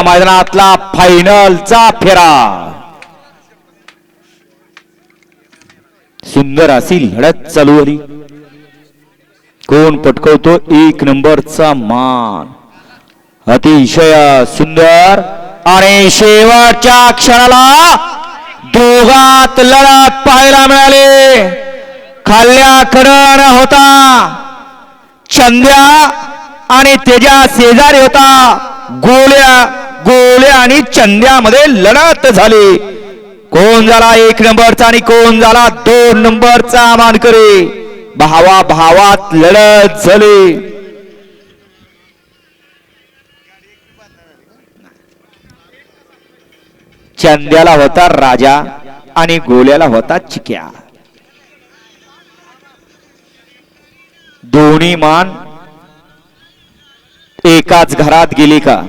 मैदानातला फायनलचा फेरा सुंदर अशी लढत चालू झाली. कोण पटकवतो एक नंबरचा मान. अतिशय सुंदर आणि शेवटच्या क्षणाला दोघात लढत पाहायला मिळाले. खाल्ल्या कडन होता चंद्या आणि त्याच्या शेजारी होता गोल्या. गोल्या आणि चंद्यामध्ये लढत झाली. कोण झाला एक नंबरचा आणि कोण झाला 2 नंबरचा मानकरी. भावा भावात लढत झाली. चंद्याला होता राजा आणि गोल्याला होता चिक्या. दोन्ही मान एकाच घरात गेली का?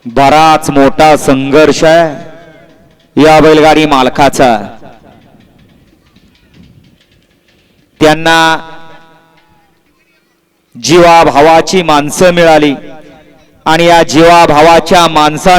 बराच मोठा संघर्ष आहे या बैलगाडी मालकाचा. त्यांना जीवाभावाची माणसं मिळाली आणि या जीवाभावाच्या माणसाने